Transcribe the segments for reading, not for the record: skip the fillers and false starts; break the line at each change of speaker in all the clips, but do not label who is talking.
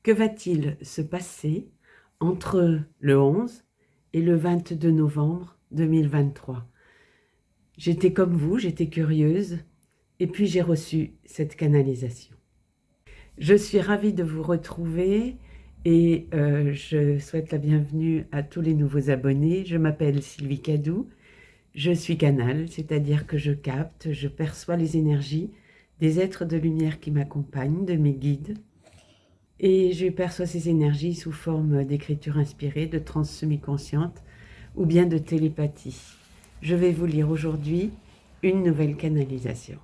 Que va-t-il se passer entre le 11 et le 22 novembre 2023 ? J'étais comme vous, j'étais curieuse, et puis j'ai reçu cette canalisation. Je suis ravie de vous retrouver et je souhaite la bienvenue à tous les nouveaux abonnés. Je m'appelle Sylvie Cadou, je suis canal, c'est-à-dire que je capte, je perçois les énergies des êtres de lumière qui m'accompagnent, de mes guides. Et je perçois ces énergies sous forme d'écriture inspirée, de transe semi-consciente ou bien de télépathie. Je vais vous lire aujourd'hui une nouvelle canalisation.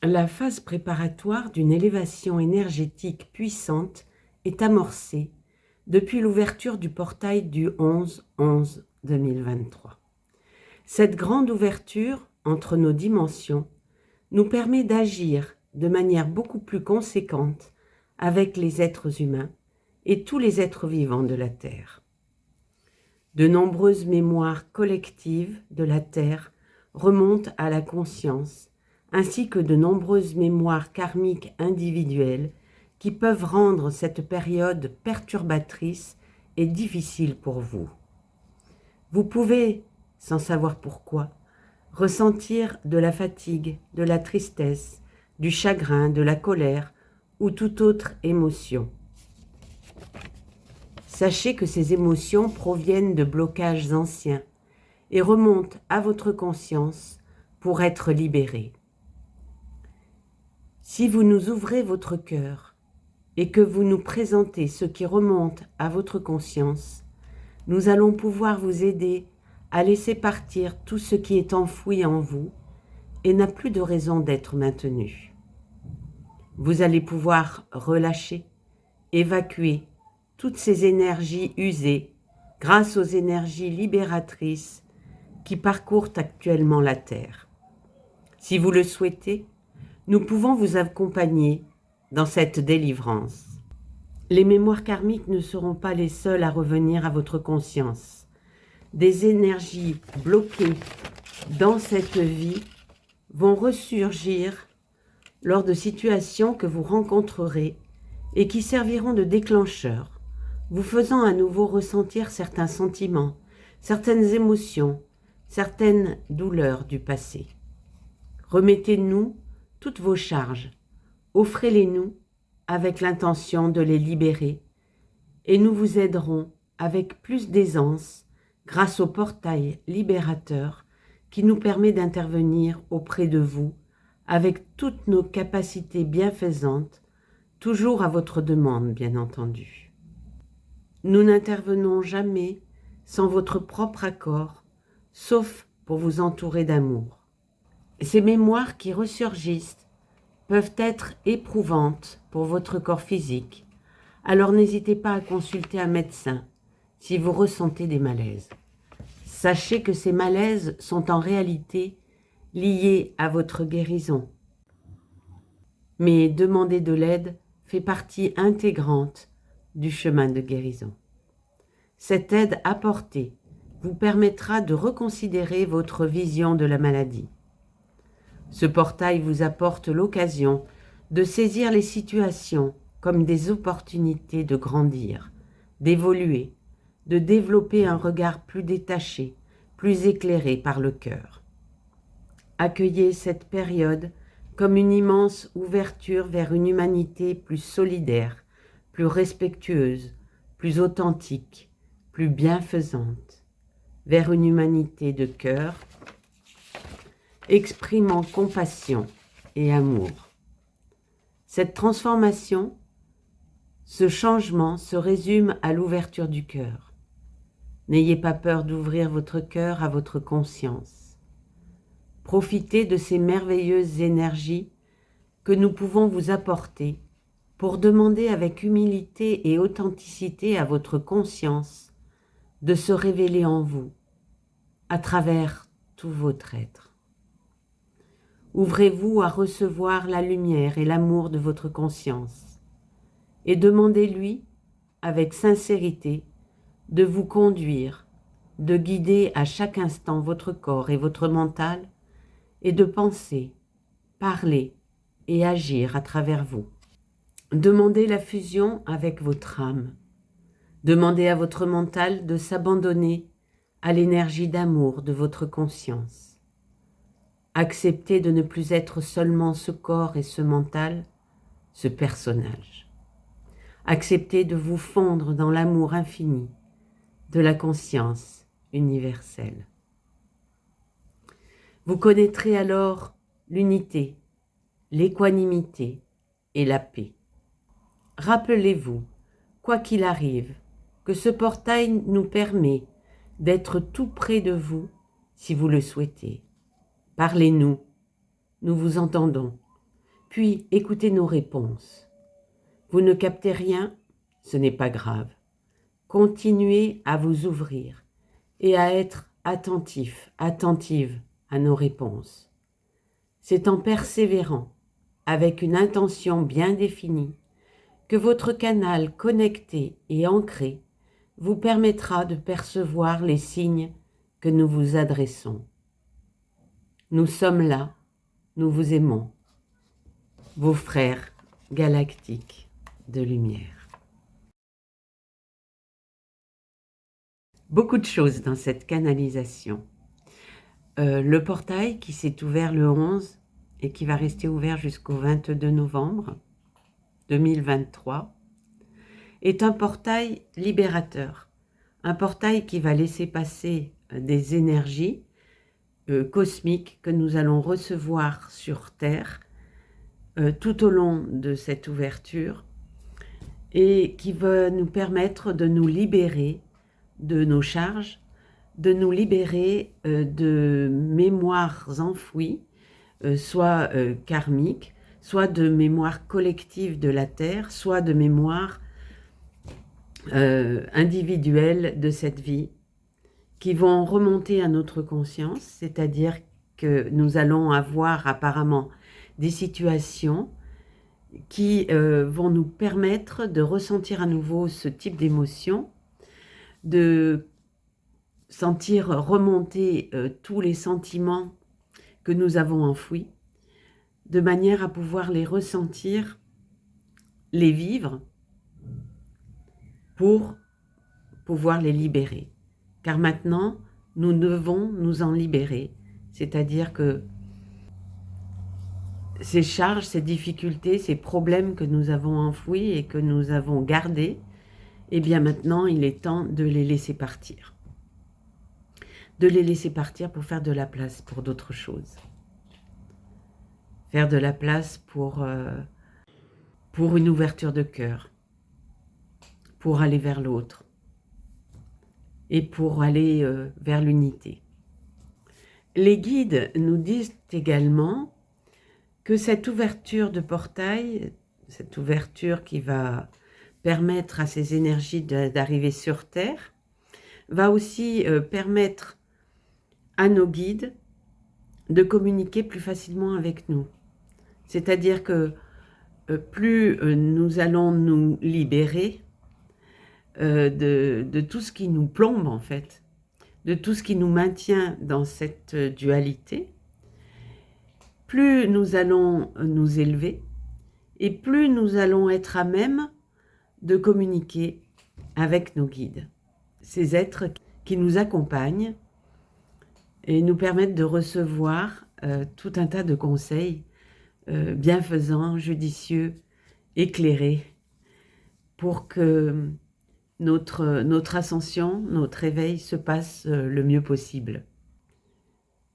La phase préparatoire d'une élévation énergétique puissante est amorcée depuis l'ouverture du portail du 11-11-2023. Cette grande ouverture entre nos dimensions nous permet d'agir de manière beaucoup plus conséquente avec les êtres humains et tous les êtres vivants de la Terre. De nombreuses mémoires collectives de la Terre remontent à la conscience, ainsi que de nombreuses mémoires karmiques individuelles qui peuvent rendre cette période perturbatrice et difficile pour vous. Vous pouvez, sans savoir pourquoi, ressentir de la fatigue, de la tristesse, du chagrin, de la colère ou toute autre émotion. Sachez que ces émotions proviennent de blocages anciens et remontent à votre conscience pour être libérées. Si vous nous ouvrez votre cœur et que vous nous présentez ce qui remonte à votre conscience, nous allons pouvoir vous aider à laisser partir tout ce qui est enfoui en vous et n'a plus de raison d'être maintenu. Vous allez pouvoir relâcher, évacuer toutes ces énergies usées grâce aux énergies libératrices qui parcourent actuellement la Terre. Si vous le souhaitez, nous pouvons vous accompagner dans cette délivrance. Les mémoires karmiques ne seront pas les seules à revenir à votre conscience. Des énergies bloquées dans cette vie vont ressurgir lors de situations que vous rencontrerez et qui serviront de déclencheurs, vous faisant à nouveau ressentir certains sentiments, certaines émotions, certaines douleurs du passé. Remettez-nous toutes vos charges, offrez-les-nous avec l'intention de les libérer et nous vous aiderons avec plus d'aisance grâce au portail libérateur qui nous permet d'intervenir auprès de vous avec toutes nos capacités bienfaisantes, toujours à votre demande, bien entendu. Nous n'intervenons jamais sans votre propre accord, sauf pour vous entourer d'amour. Ces mémoires qui ressurgissent peuvent être éprouvantes pour votre corps physique, alors n'hésitez pas à consulter un médecin si vous ressentez des malaises. Sachez que ces malaises sont en réalité liés à votre guérison. Mais demander de l'aide fait partie intégrante du chemin de guérison. Cette aide apportée vous permettra de reconsidérer votre vision de la maladie. Ce portail vous apporte l'occasion de saisir les situations comme des opportunités de grandir, d'évoluer, de développer un regard plus détaché, plus éclairé par le cœur. Accueillez cette période comme une immense ouverture vers une humanité plus solidaire, plus respectueuse, plus authentique, plus bienfaisante, vers une humanité de cœur, exprimant compassion et amour. Cette transformation, ce changement se résume à l'ouverture du cœur. N'ayez pas peur d'ouvrir votre cœur à votre conscience. Profitez de ces merveilleuses énergies que nous pouvons vous apporter pour demander avec humilité et authenticité à votre conscience de se révéler en vous, à travers tout votre être. Ouvrez-vous à recevoir la lumière et l'amour de votre conscience et demandez-lui, avec sincérité, de vous conduire, de guider à chaque instant votre corps et votre mental et de penser, parler et agir à travers vous. Demandez la fusion avec votre âme. Demandez à votre mental de s'abandonner à l'énergie d'amour de votre conscience. Acceptez de ne plus être seulement ce corps et ce mental, ce personnage. Acceptez de vous fondre dans l'amour infini de la conscience universelle. Vous connaîtrez alors l'unité, l'équanimité et la paix. Rappelez-vous, quoi qu'il arrive, que ce portail nous permet d'être tout près de vous si vous le souhaitez. Parlez-nous, nous vous entendons, puis écoutez nos réponses. Vous ne captez rien, ce n'est pas grave. Continuez à vous ouvrir et à être attentif, attentive à nos réponses. C'est en persévérant, avec une intention bien définie, que votre canal connecté et ancré vous permettra de percevoir les signes que nous vous adressons. Nous sommes là, nous vous aimons, vos frères galactiques de lumière. Beaucoup de choses dans cette canalisation. Le portail qui s'est ouvert le 11 et qui va rester ouvert jusqu'au 22 novembre 2023 est un portail libérateur, un portail qui va laisser passer des énergies cosmiques que nous allons recevoir sur Terre tout au long de cette ouverture et qui va nous permettre de nous libérer de nos charges, de nous libérer de mémoires enfouies, soit karmiques, soit de mémoires collectives de la Terre, soit de mémoires individuelles de cette vie, qui vont remonter à notre conscience, c'est-à-dire que nous allons avoir apparemment des situations qui vont nous permettre de ressentir à nouveau ce type d'émotion, de sentir remonter tous les sentiments que nous avons enfouis, de manière à pouvoir les ressentir, les vivre, pour pouvoir les libérer. Car maintenant, nous devons nous en libérer. C'est-à-dire que ces charges, ces difficultés, ces problèmes que nous avons enfouis et que nous avons gardés, eh bien maintenant, il est temps de les laisser partir. De les laisser partir pour faire de la place pour d'autres choses. Faire de la place pour une ouverture de cœur, pour aller vers l'autre et pour aller vers l'unité. Les guides nous disent également que cette ouverture de portail, cette ouverture qui va permettre à ces énergies d'arriver sur Terre, va aussi permettre à nos guides de communiquer plus facilement avec nous. C'est-à-dire que plus nous allons nous libérer de tout ce qui nous plombe en fait, de tout ce qui nous maintient dans cette dualité, plus nous allons nous élever et plus nous allons être à même de communiquer avec nos guides. Ces êtres qui nous accompagnent et nous permettent de recevoir tout un tas de conseils bienfaisants, judicieux, éclairés, pour que notre ascension, notre éveil se passe le mieux possible.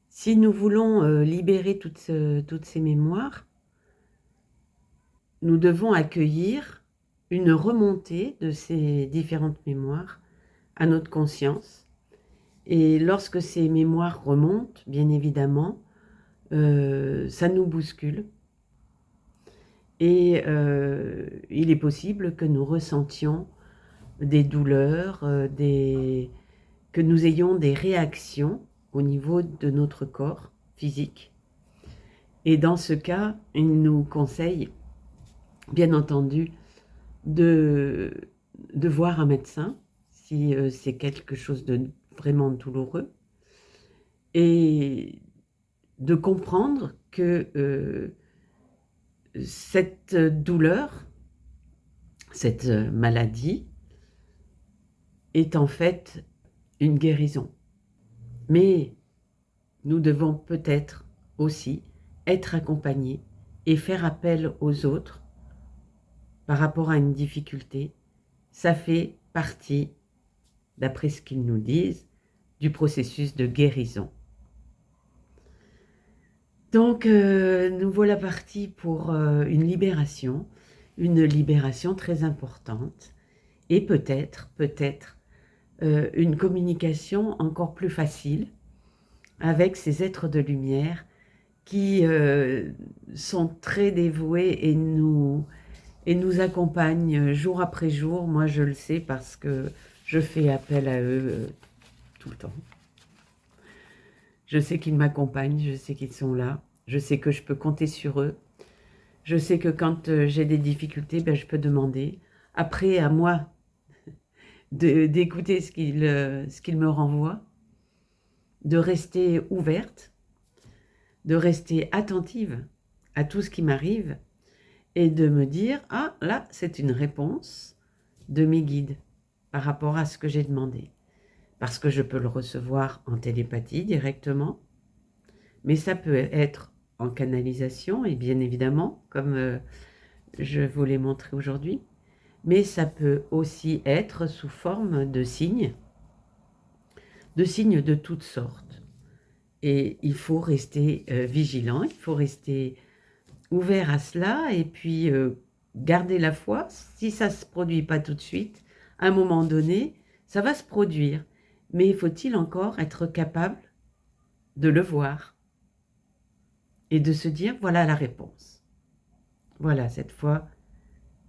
Si nous voulons libérer toutes ces mémoires, nous devons accueillir une remontée de ces différentes mémoires à notre conscience. Et lorsque ces mémoires remontent, bien évidemment, ça nous bouscule. Et il est possible que nous ressentions des douleurs, que nous ayons des réactions au niveau de notre corps physique. Et dans ce cas, il nous conseille, bien entendu, de voir un médecin si c'est quelque chose de vraiment douloureux et de comprendre que cette douleur, cette maladie est en fait une guérison. Mais nous devons peut-être aussi être accompagnés et faire appel aux autres par rapport à une difficulté. Ça fait partie, d'après ce qu'ils nous disent, du processus de guérison. Donc, nous voilà partis pour une libération très importante, et peut-être une communication encore plus facile avec ces êtres de lumière qui sont très dévoués et nous accompagnent jour après jour. Moi, je le sais parce que je fais appel à eux tout le temps. Je sais qu'ils m'accompagnent, je sais qu'ils sont là, je sais que je peux compter sur eux. Je sais que quand j'ai des difficultés, je peux demander. Après, à moi d'écouter ce qu'ils me renvoient, de rester ouverte, de rester attentive à tout ce qui m'arrive et de me dire « Ah, là, c'est une réponse de mes guides par rapport à ce que j'ai demandé. » Parce que je peux le recevoir en télépathie directement, mais ça peut être en canalisation, et bien évidemment, comme je vous l'ai montré aujourd'hui, mais ça peut aussi être sous forme de signes de toutes sortes. Et il faut rester vigilant, il faut rester ouvert à cela, et puis garder la foi. Si ça ne se produit pas tout de suite, à un moment donné, ça va se produire. Mais faut-il encore être capable de le voir et de se dire, voilà la réponse. Voilà, cette fois,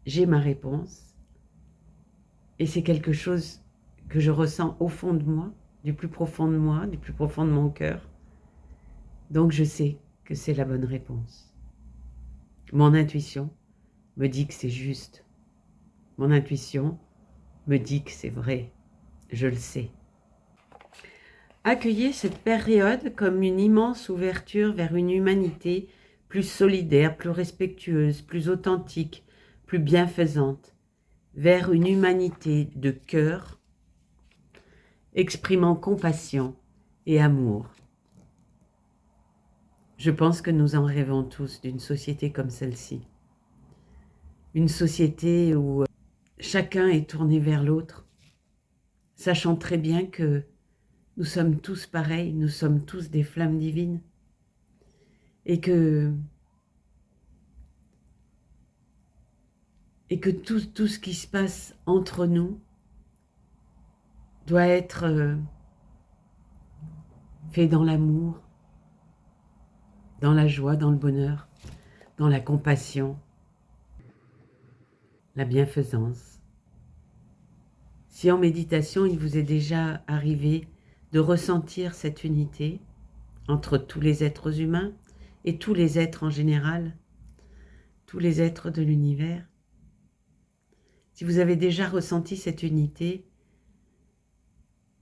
j'ai ma réponse. Et c'est quelque chose que je ressens au fond de moi, du plus profond de moi, du plus profond de mon cœur. Donc je sais que c'est la bonne réponse. Mon intuition me dit que c'est juste. Mon intuition me dit que c'est vrai. Je le sais. Accueillez cette période comme une immense ouverture vers une humanité plus solidaire, plus respectueuse, plus authentique, plus bienfaisante, vers une humanité de cœur, exprimant compassion et amour. Je pense que nous en rêvons tous d'une société comme celle-ci. Une société où chacun est tourné vers l'autre, sachant très bien que nous sommes tous pareils, nous sommes tous des flammes divines, et que tout ce qui se passe entre nous doit être fait dans l'amour, dans la joie, dans le bonheur, dans la compassion, la bienfaisance. Si en méditation, il vous est déjà arrivé de ressentir cette unité entre tous les êtres humains et tous les êtres en général, tous les êtres de l'univers, si vous avez déjà ressenti cette unité,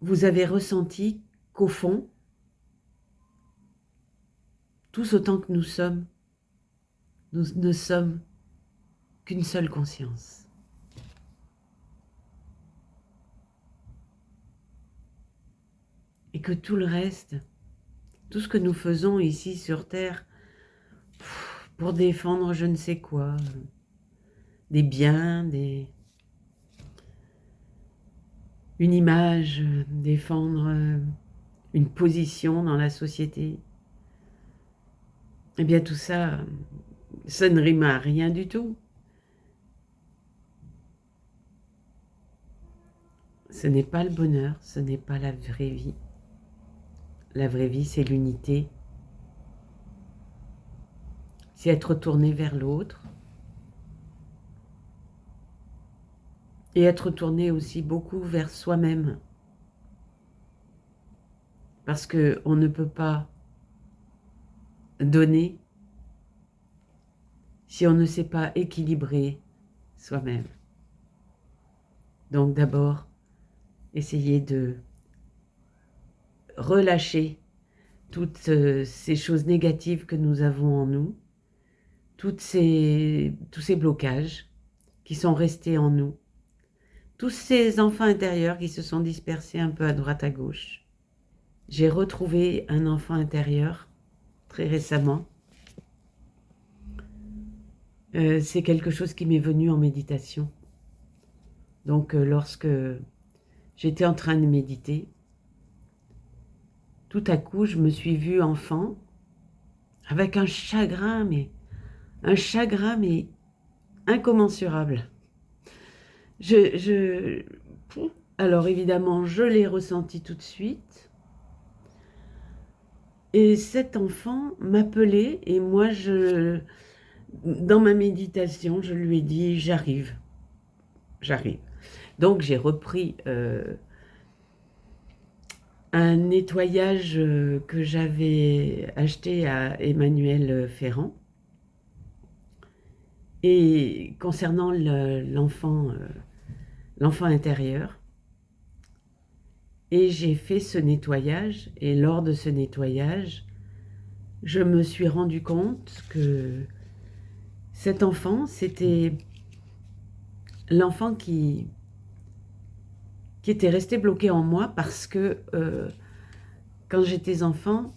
vous avez ressenti qu'au fond, tous autant que nous sommes, nous ne sommes qu'une seule conscience. Et que tout le reste, tout ce que nous faisons ici sur Terre, pour défendre je ne sais quoi, des biens, une image, défendre une position dans la société, eh bien tout ça, ça ne rime à rien du tout. Ce n'est pas le bonheur, ce n'est pas la vraie vie. La vraie vie, c'est l'unité. C'est être tourné vers l'autre. Et être tourné aussi beaucoup vers soi-même. Parce qu'on ne peut pas donner si on ne sait pas équilibrer soi-même. Donc d'abord, essayez de relâcher toutes ces choses négatives que nous avons en nous, tous ces blocages qui sont restés en nous, tous ces enfants intérieurs qui se sont dispersés un peu à droite à gauche. J'ai retrouvé un enfant intérieur très récemment. C'est quelque chose qui m'est venu en méditation. Donc lorsque j'étais en train de méditer, tout à coup je me suis vue enfant avec un chagrin mais incommensurable. Alors évidemment, je l'ai ressenti tout de suite. Et cet enfant m'appelait et moi, dans ma méditation, je lui ai dit « j'arrive, j'arrive ». Donc j'ai repris un nettoyage que j'avais acheté à Emmanuel Ferrand. Et concernant l'enfant intérieur, et j'ai fait ce nettoyage, et lors de ce nettoyage, je me suis rendu compte que cet enfant, c'était l'enfant qui était resté bloqué en moi parce que quand j'étais enfant,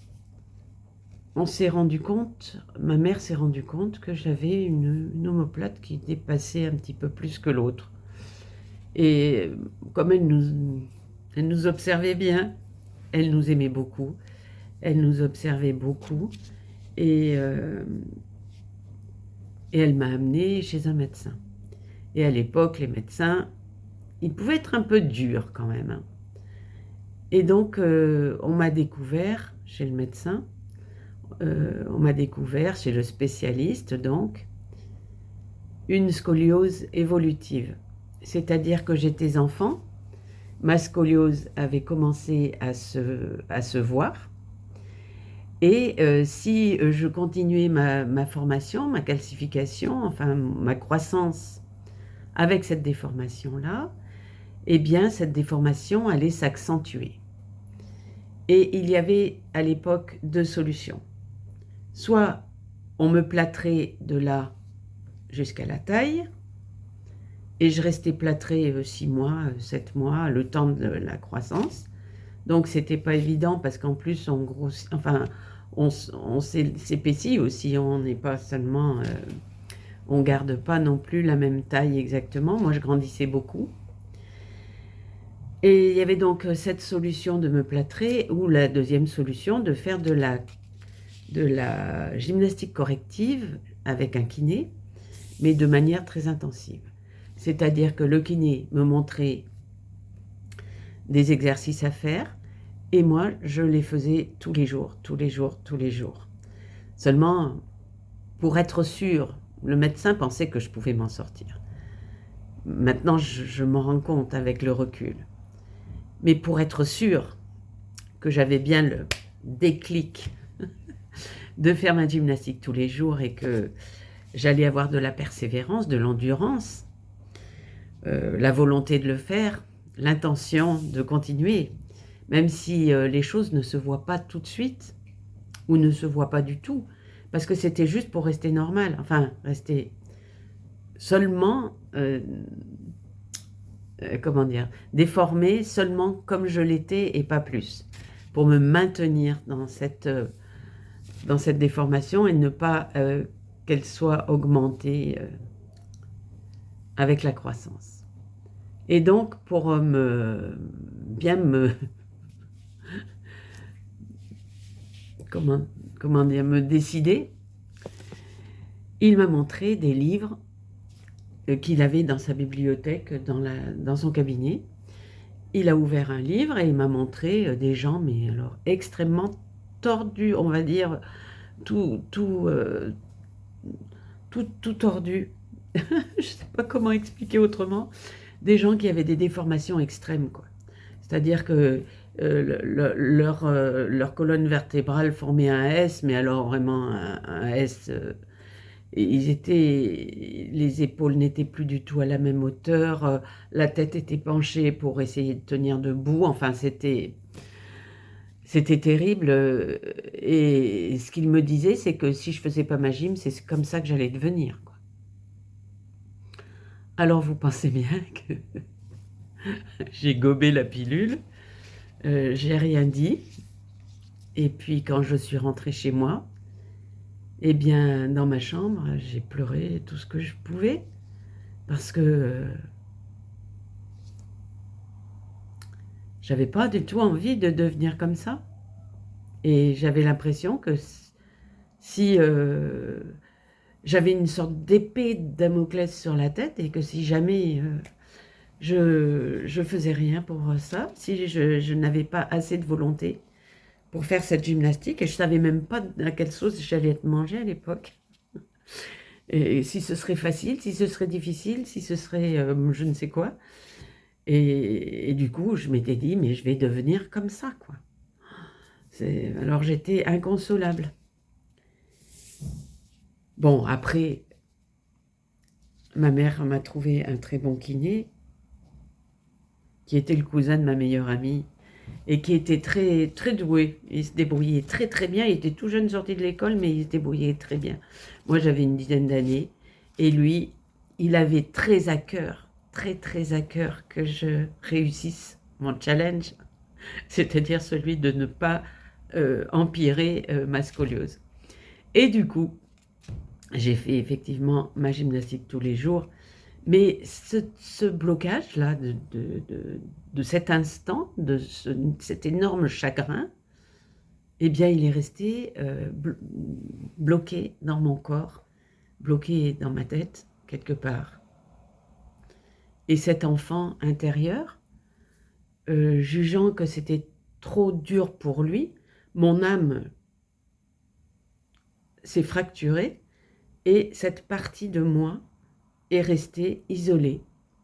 on s'est rendu compte, ma mère s'est rendue compte que j'avais une omoplate qui dépassait un petit peu plus que l'autre. Et comme elle nous observait bien, elle nous aimait beaucoup, elle nous observait beaucoup, et elle m'a amenée chez un médecin. Et à l'époque, les médecins, ils pouvaient être un peu durs quand même, hein. Et donc, on m'a découvert chez le médecin, on m'a découvert chez le spécialiste, donc, une scoliose évolutive. C'est-à-dire que j'étais enfant, ma scoliose avait commencé à se voir, et si je continuais ma formation, ma calcification, enfin ma croissance avec cette déformation-là, eh bien cette déformation allait s'accentuer. Et il y avait à l'époque 2 solutions. Soit on me plâtrait de là jusqu'à la taille, et je restais plâtrée 6 mois, 7 mois, le temps de la croissance. Donc c'était pas évident parce qu'en plus on grossit, enfin on s'épaissit aussi, on n'est pas seulement, on garde pas non plus la même taille exactement. Moi je grandissais beaucoup. Et il y avait donc cette solution de me plâtrer, ou la deuxième solution de faire de la gymnastique corrective avec un kiné, mais de manière très intensive. C'est-à-dire que le kiné me montrait des exercices à faire, et moi, je les faisais tous les jours, tous les jours, tous les jours. Seulement, pour être sûr, le médecin pensait que je pouvais m'en sortir. Maintenant, je m'en rends compte avec le recul. Mais pour être sûr que j'avais bien le déclic de faire ma gymnastique tous les jours et que j'allais avoir de la persévérance, de l'endurance, la volonté de le faire, l'intention de continuer, même si les choses ne se voient pas tout de suite ou ne se voient pas du tout, parce que c'était juste pour rester normal, enfin rester seulement, comment dire, déformé seulement comme je l'étais et pas plus, pour me maintenir dans cette déformation et ne pas qu'elle soit augmentée avec la croissance. Et donc, pour bien me comment dire, me décider, il m'a montré des livres qu'il avait dans sa bibliothèque, dans son cabinet. Il a ouvert un livre et il m'a montré des gens, mais alors extrêmement tordus, on va dire, tout tordu. Je ne sais pas comment expliquer autrement. Des gens qui avaient des déformations extrêmes, quoi. C'est-à-dire que leur colonne vertébrale formait un S, mais alors vraiment un S. Les épaules n'étaient plus du tout à la même hauteur, la tête était penchée pour essayer de tenir debout. Enfin, c'était C'était terrible. Et ce qu'il me disait, c'est que si je faisais pas ma gym, c'est comme ça que j'allais devenir, quoi. Alors vous pensez bien que j'ai gobé la pilule, j'ai rien dit. Et puis quand je suis rentrée chez moi, eh bien dans ma chambre, j'ai pleuré tout ce que je pouvais parce que j'avais pas du tout envie de devenir comme ça. Et j'avais l'impression que si j'avais une sorte d'épée de Damoclès sur la tête et que si jamais je faisais rien pour ça, si je n'avais pas assez de volonté pour faire cette gymnastique, et je savais même pas à quelle sauce j'allais être mangée à l'époque, et si ce serait facile, si ce serait difficile, si ce serait je ne sais quoi. Et du coup, je m'étais dit, mais je vais devenir comme ça, quoi. Alors j'étais inconsolable. Bon, après, ma mère m'a trouvé un très bon kiné, qui était le cousin de ma meilleure amie, et qui était très, très doué. Il se débrouillait très très bien. Il était tout jeune sorti de l'école, mais il se débrouillait très bien. Moi, j'avais une dizaine d'années, et lui, il avait très à cœur, très très à cœur que je réussisse mon challenge, c'est-à-dire celui de ne pas empirer ma scoliose. Et du coup, j'ai fait effectivement ma gymnastique tous les jours, mais ce blocage-là de cet instant, cet énorme chagrin, eh bien, il est resté bloqué dans mon corps, bloqué dans ma tête, quelque part. Et cet enfant intérieur, jugeant que c'était trop dur pour lui, mon âme s'est fracturée et cette partie de moi est restée isolée,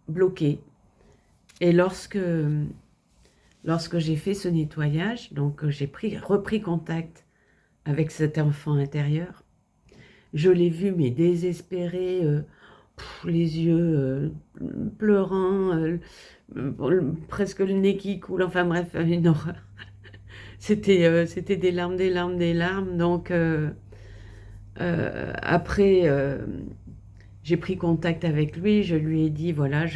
bloquée. Et lorsque j'ai fait ce nettoyage, donc j'ai repris contact avec cet enfant intérieur, je l'ai vu mais désespéré, les yeux pleurants, presque le nez qui coule, enfin bref, une horreur. C'était des larmes, des larmes, des larmes. Donc après, j'ai pris contact avec lui, je lui ai dit, voilà,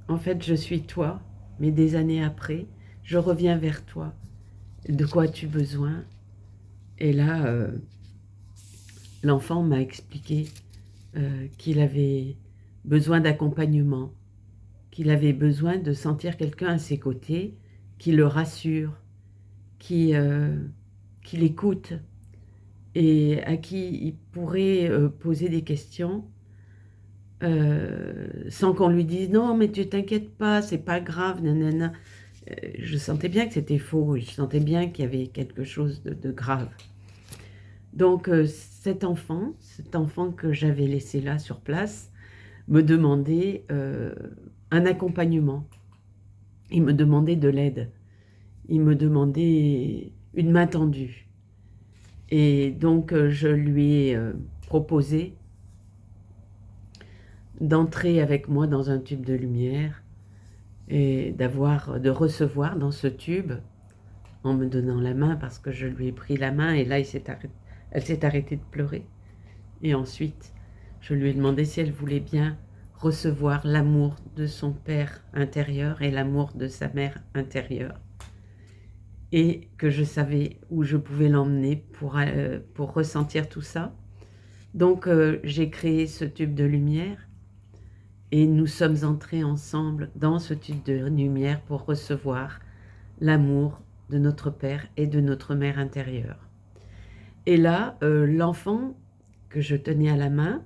en fait, je suis toi, mais des années après, je reviens vers toi. De quoi as-tu besoin? Et là, l'enfant m'a expliqué qu'il avait besoin d'accompagnement, qu'il avait besoin de sentir quelqu'un à ses côtés qui le rassure, qui l'écoute et à qui il pourrait poser des questions sans qu'on lui dise non mais tu t'inquiètes pas, c'est pas grave, nanana. Je sentais bien que c'était faux, je sentais bien qu'il y avait quelque chose de grave. Donc cet enfant que j'avais laissé là sur place, me demandait un accompagnement. Il me demandait de l'aide. Il me demandait une main tendue. Et donc je lui ai proposé d'entrer avec moi dans un tube de lumière et de recevoir dans ce tube, en me donnant la main, parce que je lui ai pris la main et là elle s'est arrêtée de pleurer. Et ensuite, je lui ai demandé si elle voulait bien recevoir l'amour de son père intérieur et l'amour de sa mère intérieure. Et que je savais où je pouvais l'emmener pour ressentir tout ça. Donc j'ai créé ce tube de lumière et nous sommes entrés ensemble dans ce tube de lumière pour recevoir l'amour de notre père et de notre mère intérieure. Et là, l'enfant que je tenais à la main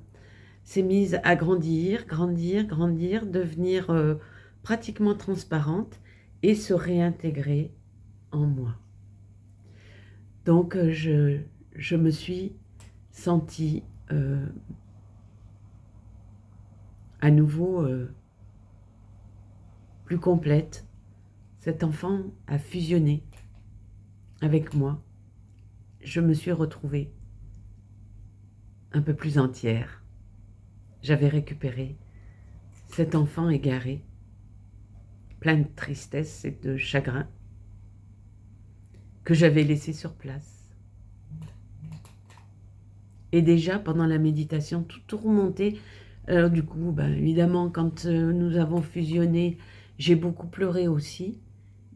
s'est mise à grandir, grandir, grandir, devenir pratiquement transparente et se réintégrer en moi. Donc je me suis sentie à nouveau plus complète. Cet enfant a fusionné avec moi. Je me suis retrouvée un peu plus entière. J'avais récupéré cet enfant égaré plein de tristesse et de chagrin que j'avais laissé sur place. Et déjà, pendant la méditation, tout remontait. Alors du coup, évidemment, quand nous avons fusionné, j'ai beaucoup pleuré aussi,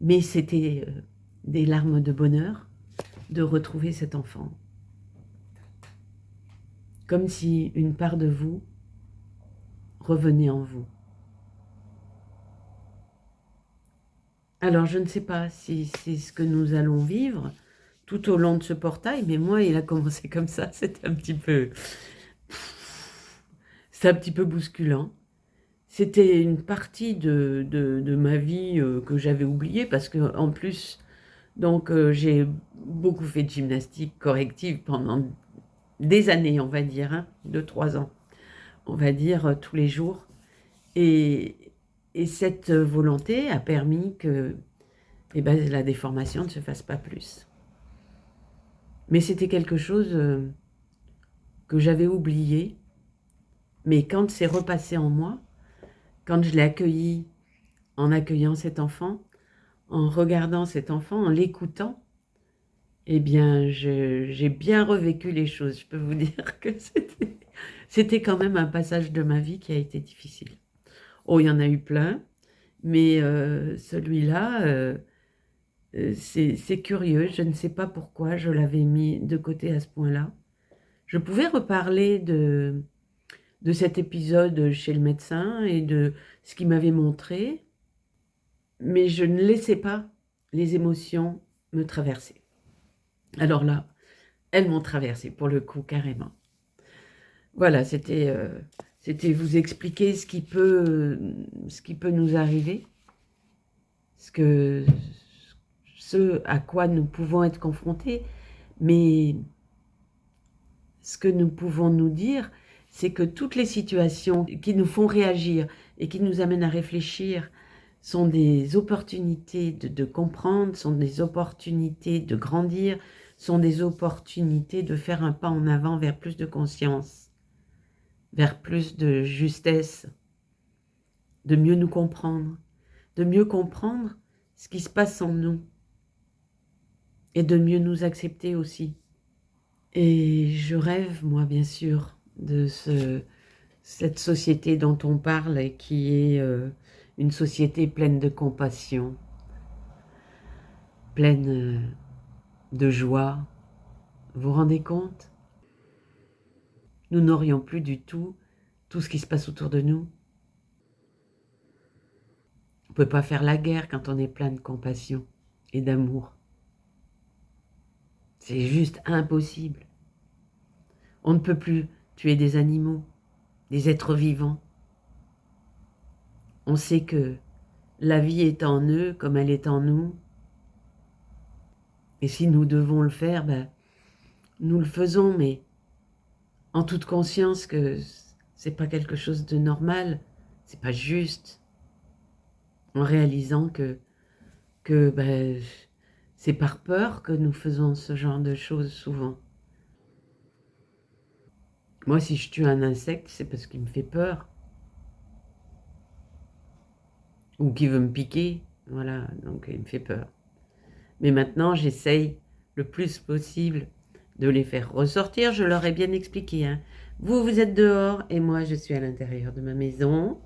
mais c'était des larmes de bonheur de retrouver cet enfant. Comme si une part de vous revenait en vous. Alors, je ne sais pas si c'est ce que nous allons vivre tout au long de ce portail, mais moi, il a commencé comme ça, c'était un petit peu bousculant. C'était une partie de ma vie que j'avais oubliée, parce que en plus, donc j'ai beaucoup fait de gymnastique corrective pendant des années, on va dire, 2-3 ans, on va dire, tous les jours. Et cette volonté a permis que la déformation ne se fasse pas plus. Mais c'était quelque chose que j'avais oublié. Mais quand c'est repassé en moi, quand je l'ai accueilli, en accueillant cet enfant, en regardant cet enfant, en l'écoutant, eh bien, j'ai bien revécu les choses. Je peux vous dire que c'était quand même un passage de ma vie qui a été difficile. Oh, il y en a eu plein, mais celui-là, c'est curieux. Je ne sais pas pourquoi je l'avais mis de côté à ce point-là. Je pouvais reparler de cet épisode chez le médecin et de ce qu'il m'avait montré, mais je ne laissais pas les émotions me traverser. Alors là, elles m'ont traversé pour le coup carrément. Voilà, c'était vous expliquer ce qui peut nous arriver, ce à quoi nous pouvons être confrontés, mais ce que nous pouvons nous dire, c'est que toutes les situations qui nous font réagir et qui nous amènent à réfléchir sont des opportunités de comprendre, sont des opportunités de grandir, sont des opportunités de faire un pas en avant vers plus de conscience, vers plus de justesse, de mieux nous comprendre, de mieux comprendre ce qui se passe en nous et de mieux nous accepter aussi. Et je rêve, moi, bien sûr, de cette société dont on parle et qui est une société pleine de compassion, pleine de joie. Vous vous rendez compte? Nous n'aurions plus du tout ce qui se passe autour de nous. On ne peut pas faire la guerre quand on est plein de compassion et d'amour. C'est juste impossible. On ne peut plus tuer des animaux, des êtres vivants. On sait que la vie est en eux comme elle est en nous. Et si nous devons le faire, nous le faisons, mais en toute conscience que c'est pas quelque chose de normal, c'est pas juste. En réalisant que c'est par peur que nous faisons ce genre de choses souvent. Moi, si je tue un insecte, c'est parce qu'il me fait peur. Ou qu'il veut me piquer, voilà, donc il me fait peur. Mais maintenant, j'essaye le plus possible de les faire ressortir. Je leur ai bien expliqué. Vous, vous êtes dehors et moi, je suis à l'intérieur de ma maison.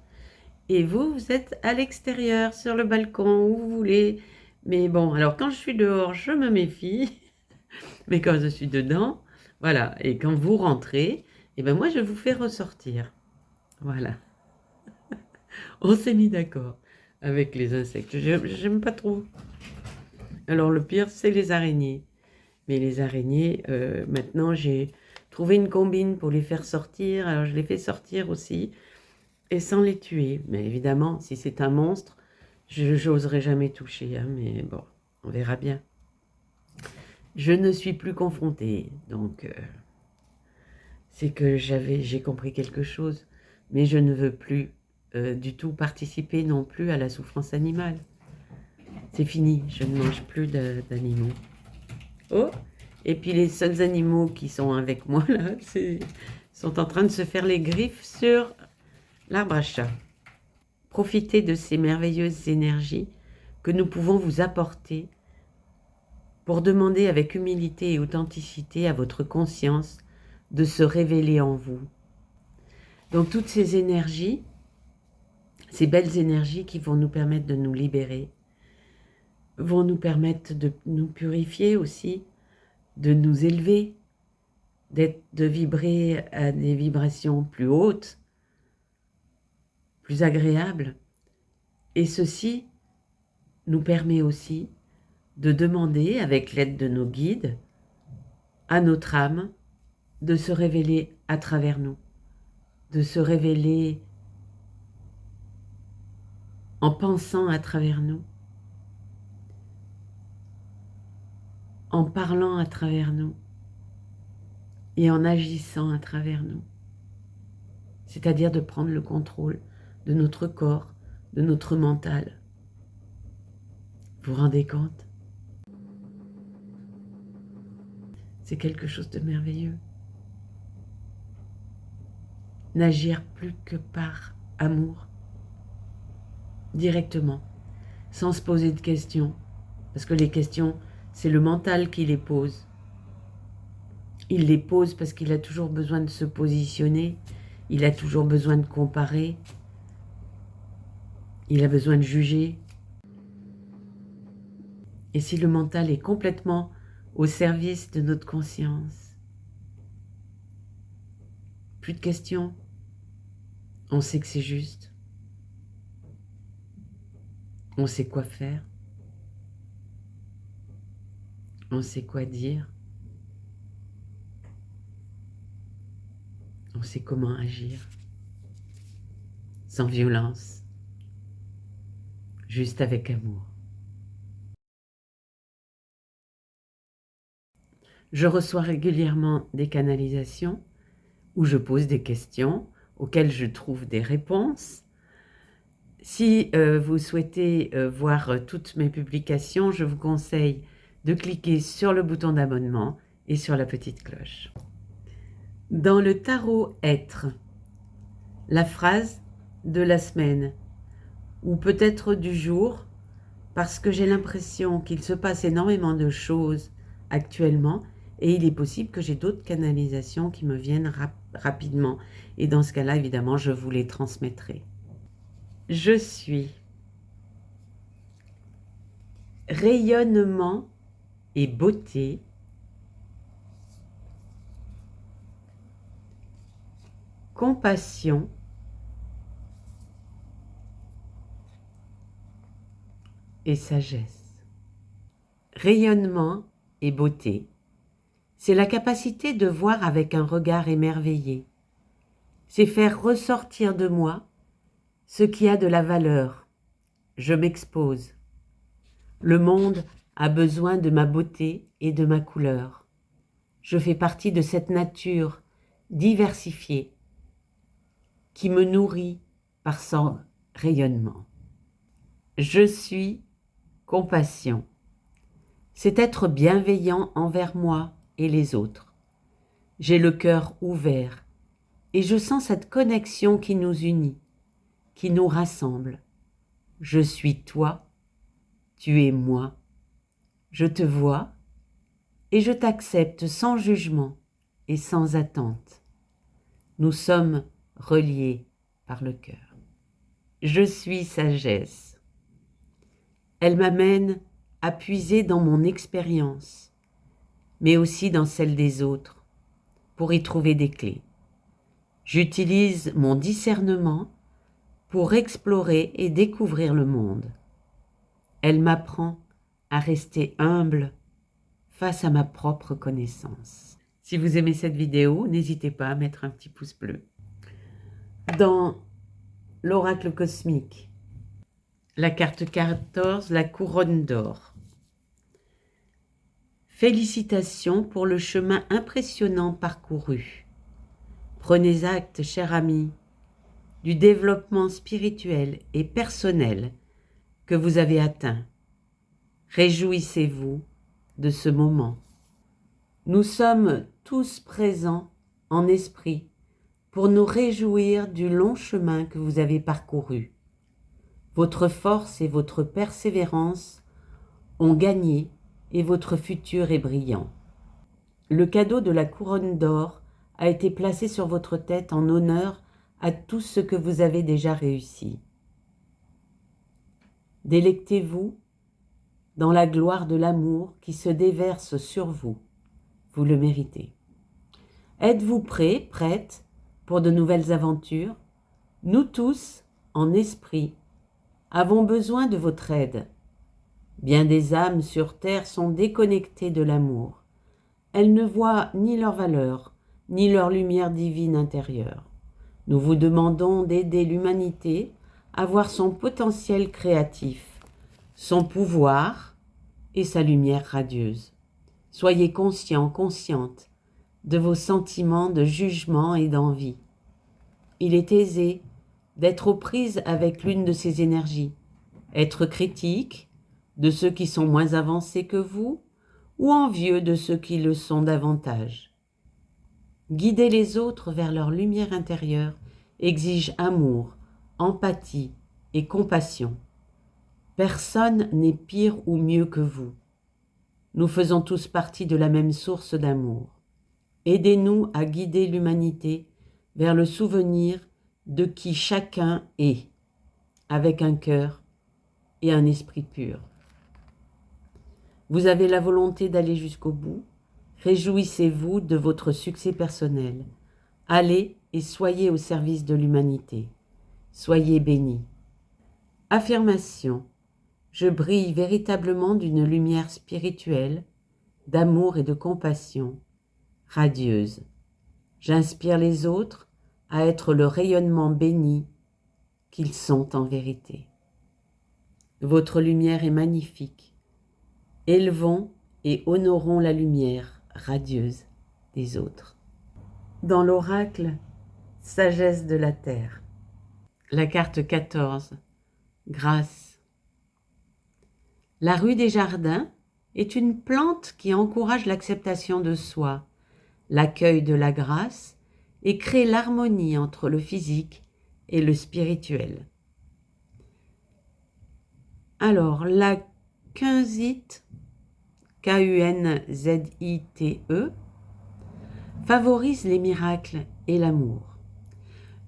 Et vous, vous êtes à l'extérieur, sur le balcon, où vous voulez. Mais bon, alors quand je suis dehors, je me méfie. Mais quand je suis dedans, voilà. Et quand vous rentrez, moi, je vous fais ressortir. Voilà. On s'est mis d'accord avec les insectes. J'aime pas trop. Alors le pire, c'est les araignées. Mais les araignées, maintenant, j'ai trouvé une combine pour les faire sortir. Alors je les fais sortir aussi. Et sans les tuer. Mais évidemment, si c'est un monstre, je n'oserais jamais toucher. Mais bon, on verra bien. Je ne suis plus confrontée. Donc, c'est que j'ai compris quelque chose. Mais je ne veux plus du tout participer non plus à la souffrance animale. C'est fini, je ne mange plus d'animaux. Oh! Et puis les seuls animaux qui sont avec moi, là, sont en train de se faire les griffes sur l'arbre à chat. Profitez de ces merveilleuses énergies que nous pouvons vous apporter pour demander avec humilité et authenticité à votre conscience de se révéler en vous. Donc toutes ces énergies, ces belles énergies qui vont nous permettre de nous libérer, vont nous permettre de nous purifier aussi, de nous élever, de vibrer à des vibrations plus hautes, plus agréables. Et ceci nous permet aussi de demander, avec l'aide de nos guides, à notre âme de se révéler à travers nous, de se révéler en pensant à travers nous, en parlant à travers nous et en agissant à travers nous. C'est-à-dire de prendre le contrôle de notre corps, de notre mental. Vous vous rendez compte? C'est quelque chose de merveilleux. N'agir plus que par amour, directement, sans se poser de questions, parce que les questions, c'est le mental qui les pose. Il les pose parce qu'il a toujours besoin de se positionner, il a toujours besoin de comparer, il a besoin de juger. Et si le mental est complètement au service de notre conscience, plus de questions, on sait que c'est juste, on sait quoi faire, on sait quoi dire, on sait comment agir, sans violence, juste avec amour. Je reçois régulièrement des canalisations où je pose des questions auxquelles je trouve des réponses. Si vous souhaitez voir toutes mes publications, je vous conseille de cliquer sur le bouton d'abonnement et sur la petite cloche. Dans le tarot Être, la phrase de la semaine, ou peut-être du jour, parce que j'ai l'impression qu'il se passe énormément de choses actuellement, et il est possible que j'ai d'autres canalisations qui me viennent rapidement. Et dans ce cas-là, évidemment, je vous les transmettrai. Je suis rayonnement et beauté, compassion, et sagesse. Rayonnement et beauté, c'est la capacité de voir avec un regard émerveillé. C'est faire ressortir de moi ce qui a de la valeur. Je m'expose. Le monde a besoin de ma beauté et de ma couleur. Je fais partie de cette nature diversifiée qui me nourrit par son rayonnement. Je suis compassion. C'est être bienveillant envers moi et les autres. J'ai le cœur ouvert et je sens cette connexion qui nous unit, qui nous rassemble. Je suis toi, tu es moi. Je te vois et je t'accepte sans jugement et sans attente. Nous sommes reliés par le cœur. Je suis sagesse. Elle m'amène à puiser dans mon expérience, mais aussi dans celle des autres, pour y trouver des clés. J'utilise mon discernement pour explorer et découvrir le monde. Elle m'apprend à rester humble face à ma propre connaissance. Si vous aimez cette vidéo, n'hésitez pas à mettre un petit pouce bleu. Dans l'oracle cosmique, la carte 14, la couronne d'or. Félicitations pour le chemin impressionnant parcouru. Prenez acte, cher ami, du développement spirituel et personnel que vous avez atteint. Réjouissez-vous de ce moment. Nous sommes tous présents en esprit pour nous réjouir du long chemin que vous avez parcouru. Votre force et votre persévérance ont gagné et votre futur est brillant. Le cadeau de la couronne d'or a été placé sur votre tête en honneur à tout ce que vous avez déjà réussi. Délectez-vous dans la gloire de l'amour qui se déverse sur vous. Vous le méritez. Êtes-vous prêts, prêtes pour de nouvelles aventures? Nous tous, en esprit, avons besoin de votre aide. Bien des âmes sur terre sont déconnectées de l'amour. Elles ne voient ni leur valeur, ni leur lumière divine intérieure. Nous vous demandons d'aider l'humanité à voir son potentiel créatif, son pouvoir et sa lumière radieuse. Soyez conscients, conscientes de vos sentiments de jugement et d'envie. Il est aisé d'être aux prises avec l'une de ces énergies, être critique de ceux qui sont moins avancés que vous ou envieux de ceux qui le sont davantage. Guider les autres vers leur lumière intérieure exige amour, empathie et compassion. Personne n'est pire ou mieux que vous. Nous faisons tous partie de la même source d'amour. Aidez-nous à guider l'humanité vers le souvenir de qui chacun est, avec un cœur et un esprit pur. Vous avez la volonté d'aller jusqu'au bout. Réjouissez-vous de votre succès personnel. Allez et soyez au service de l'humanité. Soyez bénis. Affirmation. Je brille véritablement d'une lumière spirituelle, d'amour et de compassion, radieuse. J'inspire les autres à être le rayonnement béni qu'ils sont en vérité. Votre lumière est magnifique. Élevons et honorons la lumière radieuse des autres. Dans l'oracle, sagesse de la terre. La carte 14, grâce. La rue des jardins est une plante qui encourage l'acceptation de soi, l'accueil de la grâce et crée l'harmonie entre le physique et le spirituel. Alors, la kunzite, Kunzite, favorise les miracles et l'amour.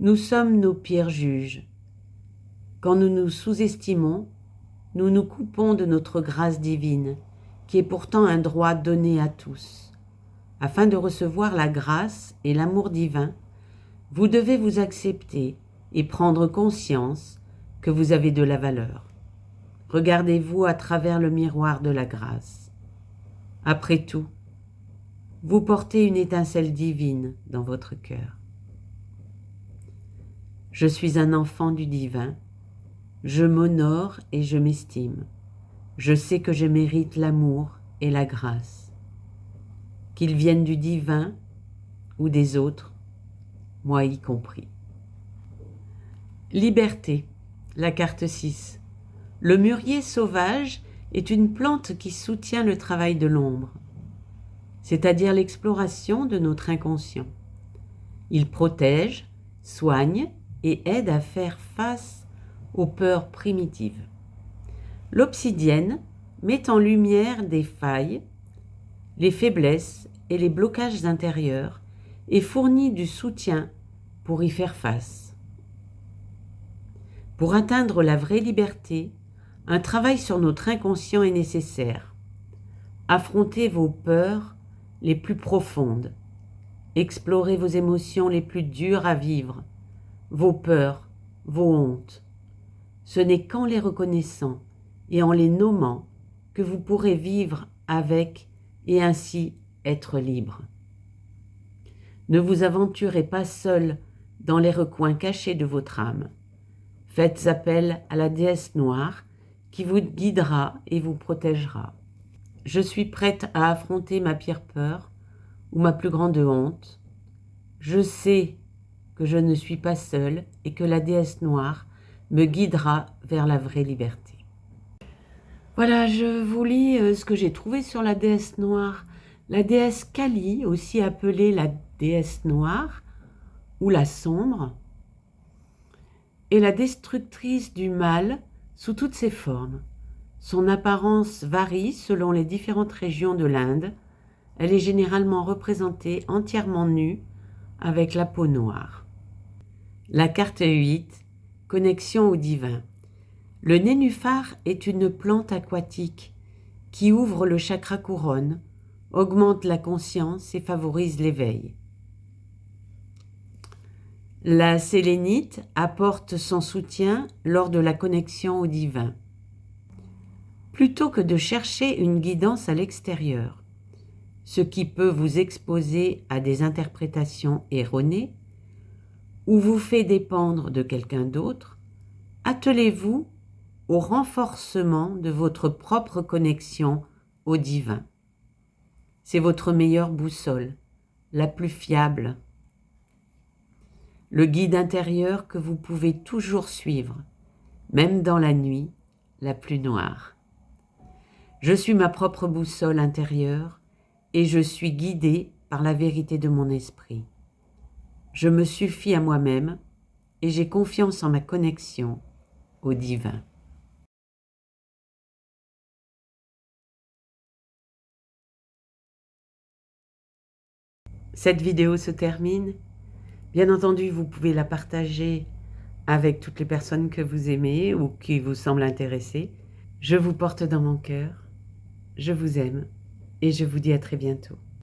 Nous sommes nos pires juges. Quand nous nous sous-estimons, nous nous coupons de notre grâce divine, qui est pourtant un droit donné à tous. Afin de recevoir la grâce et l'amour divin, vous devez vous accepter et prendre conscience que vous avez de la valeur. Regardez-vous à travers le miroir de la grâce. Après tout, vous portez une étincelle divine dans votre cœur. Je suis un enfant du divin, je m'honore et je m'estime. Je sais que je mérite l'amour et la grâce. Qu'ils viennent du divin ou des autres, moi y compris. Liberté, la carte 6. Le mûrier sauvage est une plante qui soutient le travail de l'ombre, c'est-à-dire l'exploration de notre inconscient. Il protège, soigne et aide à faire face aux peurs primitives. L'obsidienne met en lumière des failles, les faiblesses et les blocages intérieurs et fournit du soutien pour y faire face. Pour atteindre la vraie liberté, un travail sur notre inconscient est nécessaire. Affrontez vos peurs les plus profondes. Explorez vos émotions les plus dures à vivre, vos peurs, vos hontes. Ce n'est qu'en les reconnaissant et en les nommant que vous pourrez vivre avec et ainsi être libre. Ne vous aventurez pas seul dans les recoins cachés de votre âme. Faites appel à la déesse noire qui vous guidera et vous protégera. Je suis prête à affronter ma pire peur ou ma plus grande honte. Je sais que je ne suis pas seule et que la déesse noire me guidera vers la vraie liberté. Voilà, je vous lis ce que j'ai trouvé sur la déesse noire. La déesse Kali, aussi appelée la déesse noire ou la sombre, est la destructrice du mal sous toutes ses formes. Son apparence varie selon les différentes régions de l'Inde. Elle est généralement représentée entièrement nue avec la peau noire. La carte 8, connexion au divin. Le nénuphar est une plante aquatique qui ouvre le chakra couronne, augmente la conscience et favorise l'éveil. La sélénite apporte son soutien lors de la connexion au divin. Plutôt que de chercher une guidance à l'extérieur, ce qui peut vous exposer à des interprétations erronées ou vous fait dépendre de quelqu'un d'autre, attelez-vous au renforcement de votre propre connexion au divin. C'est votre meilleure boussole, la plus fiable, le guide intérieur que vous pouvez toujours suivre, même dans la nuit la plus noire. Je suis ma propre boussole intérieure et je suis guidée par la vérité de mon esprit. Je me suffis à moi-même et j'ai confiance en ma connexion au divin. Cette vidéo se termine. Bien entendu, vous pouvez la partager avec toutes les personnes que vous aimez ou qui vous semblent intéressées. Je vous porte dans mon cœur, je vous aime et je vous dis à très bientôt.